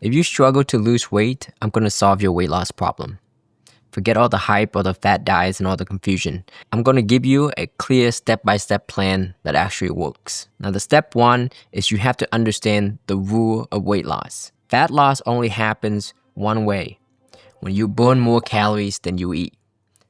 If you struggle to lose weight, I'm going to solve your weight loss problem. Forget all the hype or the fat diets and all the confusion. I'm going to give you a clear step-by-step plan that actually works. Now, the step 1 is you have to understand the rule of weight loss. Fat loss only happens one way, when you burn more calories than you eat.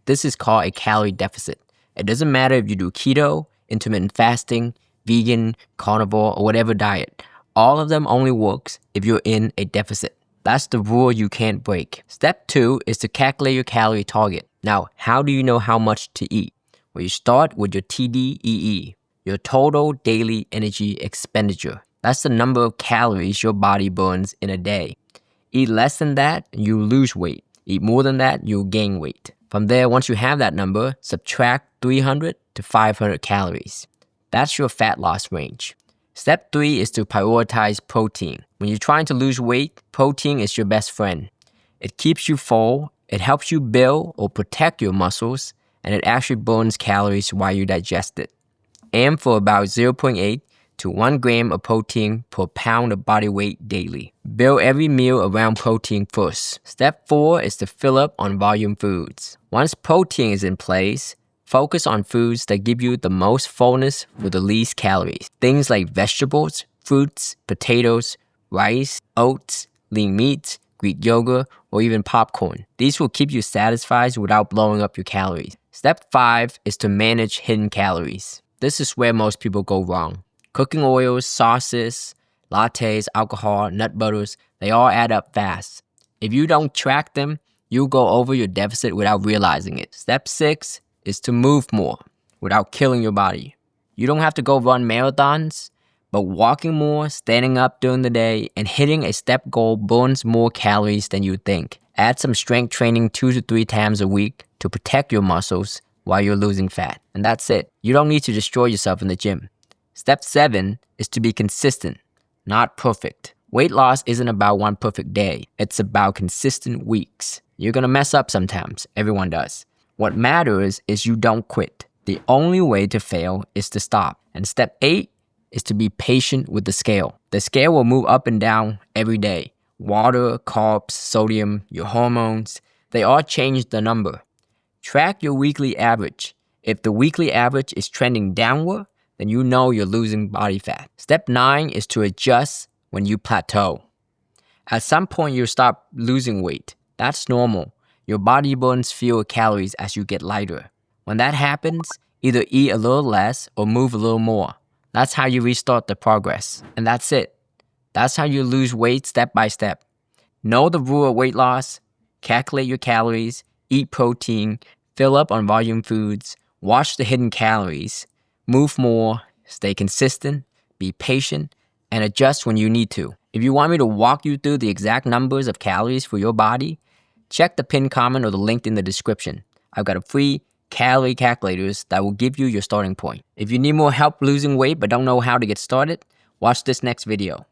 This is called a calorie deficit. It doesn't matter if you do keto, intermittent fasting, vegan, carnivore, or whatever diet. All of them only works if you're in a deficit. That's the rule you can't break. Step 2 is to calculate your calorie target. Now, how do you know how much to eat? Well, you start with your TDEE, your total daily energy expenditure. That's the number of calories your body burns in a day. Eat less than that, you lose weight. Eat more than that, you'll gain weight. From there, once you have that number, subtract 300 to 500 calories. That's your fat loss range. Step 3 is to prioritize protein. When you're trying to lose weight, protein is your best friend. It keeps you full, it helps you build or protect your muscles, and it actually burns calories while you digest it. Aim for about 0.8 to 1 gram of protein per pound of body weight daily. Build every meal around protein first. Step 4 is to fill up on volume foods. Once protein is in place, focus on foods that give you the most fullness with the least calories. Things like vegetables, fruits, potatoes, rice, oats, lean meats, Greek yogurt, or even popcorn. These will keep you satisfied without blowing up your calories. Step 5 is to manage hidden calories. This is where most people go wrong. Cooking oils, sauces, lattes, alcohol, nut butters, they all add up fast. If you don't track them, you'll go over your deficit without realizing it. Step 6 is to move more without killing your body. You don't have to go run marathons, but walking more, standing up during the day, and hitting a step goal burns more calories than you think. Add some strength training 2 to 3 times a week to protect your muscles while you're losing fat. And that's it. You don't need to destroy yourself in the gym. Step 7 is to be consistent, not perfect. Weight loss isn't about one perfect day. It's about consistent weeks. You're gonna mess up sometimes. Everyone does. What matters is you don't quit. The only way to fail is to stop. And step 8 is to be patient with the scale. The scale will move up and down every day. Water, carbs, sodium, your hormones, they all change the number. Track your weekly average. If the weekly average is trending downward, then you know you're losing body fat. Step 9 is to adjust when you plateau. At some point, you'll stop losing weight. That's normal. Your body burns fewer calories as you get lighter. When that happens, either eat a little less or move a little more. That's how you restart the progress. And that's it. That's how you lose weight step by step. Know the rule of weight loss, calculate your calories, eat protein, fill up on volume foods, watch the hidden calories, move more, stay consistent, be patient, and adjust when you need to. If you want me to walk you through the exact numbers of calories for your body, check the pinned comment or the link in the description. I've got a free calorie calculators that will give you your starting point. If you need more help losing weight but don't know how to get started, watch this next video.